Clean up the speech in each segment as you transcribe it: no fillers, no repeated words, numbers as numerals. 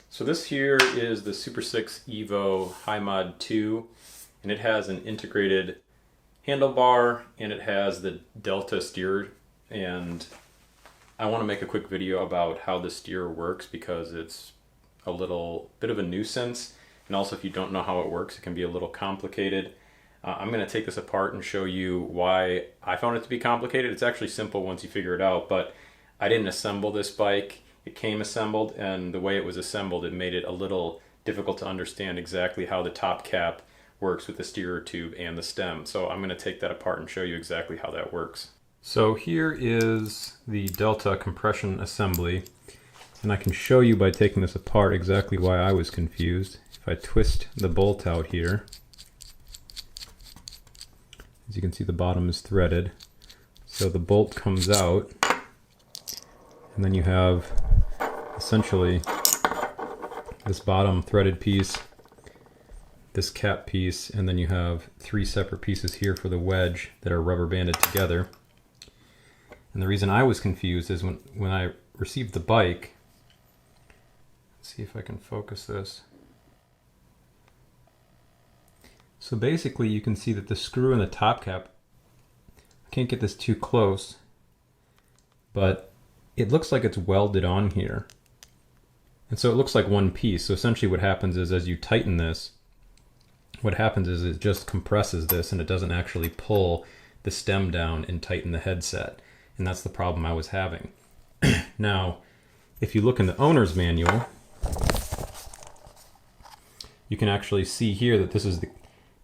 So this here is the Super 6 Evo High Mod 2, and it has an integrated handlebar and it has the Delta steer. And I want to make a quick video about how the steer works because it's a little bit of a nuisance, and also if you don't know how it works, it can be a little complicated. I'm going to take this apart and show you why I found it to be complicated. It's actually simple once you figure it out, but I didn't assemble this bike. It came assembled, and the way it was assembled, it made it a little difficult to understand exactly how the top cap works with the steerer tube and the stem. So I'm going to take that apart and show you exactly how that works. So here is the Delta compression assembly, and I can show you by taking this apart exactly why I was confused. If I twist the bolt out here, as you can see, the bottom is threaded. So the bolt comes out, and then you have essentially this bottom threaded piece, this cap piece, and then you have three separate pieces here for the wedge that are rubber banded together. And the reason I was confused is when I received the bike, let's see if I can focus this. So basically you can see that the screw in the top cap, I can't get this too close, but it looks like it's welded on here. And so it looks like one piece. So essentially what happens is as you tighten this, what happens is it just compresses this and it doesn't actually pull the stem down and tighten the headset. And that's the problem I was having. Now, if you look in the owner's manual, you can actually see here that this is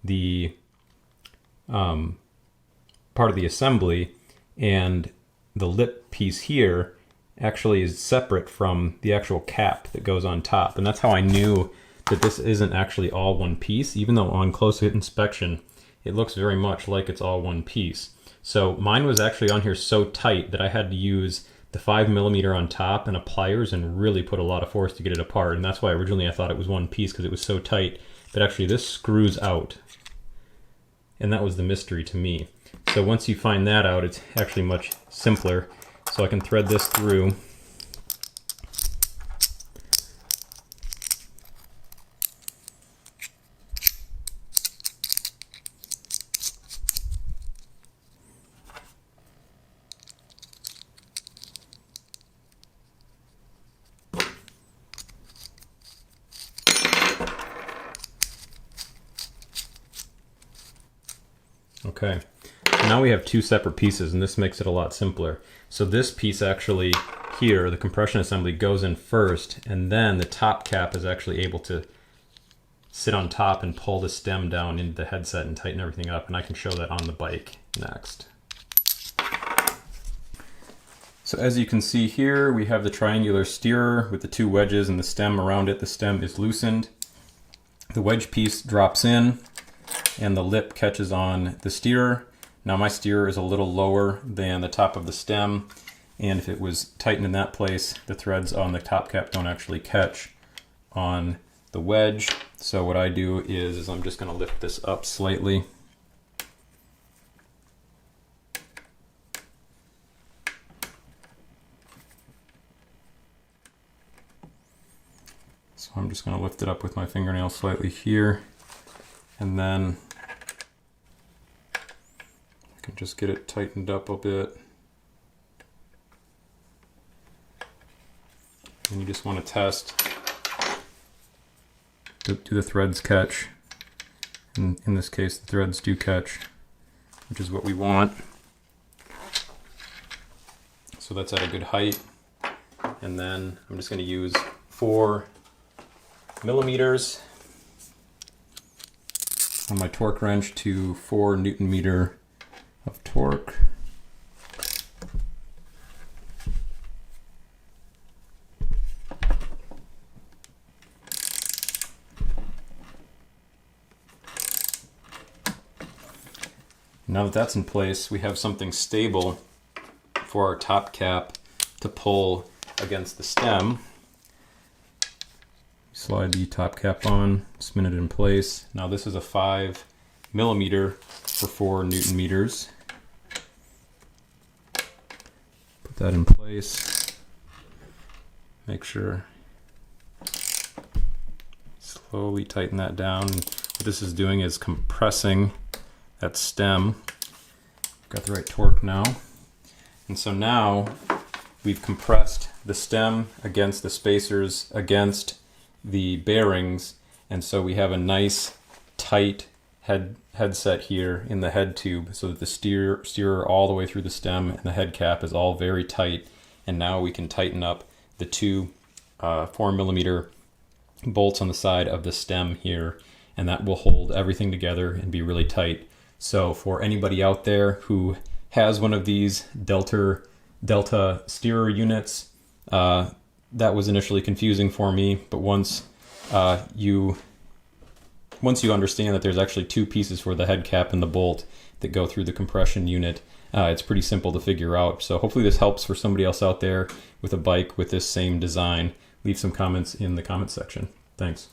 the part of the assembly, and the lip piece here actually is separate from the actual cap that goes on top. And that's how I knew that this isn't actually all one piece, even though on close inspection it looks very much like it's all one piece. So mine was actually on here so tight that I had to use the 5mm on top and a pliers and really put a lot of force to get it apart. And that's why originally I thought it was one piece, because it was so tight. But actually this screws out, and that was the mystery to me. So once you find that out, it's actually much simpler. So I can thread this through. Okay, so now we have two separate pieces, and this makes it a lot simpler. So this piece actually here, the compression assembly, goes in first, and then the top cap is actually able to sit on top and pull the stem down into the headset and tighten everything up, and I can show that on the bike next. So as you can see here, we have the triangular steerer with the two wedges and the stem around it. The stem is loosened. The wedge piece drops in, and the lip catches on the steerer. Now my steerer is a little lower than the top of the stem, and if it was tightened in that place, the threads on the top cap don't actually catch on the wedge. So what I do is I'm just going to lift this up slightly. So I'm just going to lift it up with my fingernail slightly here, and then I can just get it tightened up a bit. And you just want to test, do the threads catch? And in this case, the threads do catch, which is what we want. So that's at a good height. And then I'm just going to use 4mm on my torque wrench to 4 Nm of torque. Now that that's in place, we have something stable for our top cap to pull against the stem. Slide the top cap on, spin it in place. Now this is a 5mm for 4 Nm. Put that in place. Make sure slowly tighten that down. What this is doing is compressing that stem. Got the right torque now. And so now we've compressed the stem against the spacers, against the bearings, and so we have a nice tight headset here in the head tube, so that the steerer all the way through the stem and the head cap is all very tight. And now we can tighten up the two 4mm bolts on the side of the stem here, and that will hold everything together and be really tight. So for anybody out there who has one of these Delta steerer units, that was initially confusing for me, but once you understand that there's actually two pieces for the head cap and the bolt that go through the compression unit, it's pretty simple to figure out. So hopefully this helps for somebody else out there with a bike with this same design. Leave some comments in the comments section. Thanks.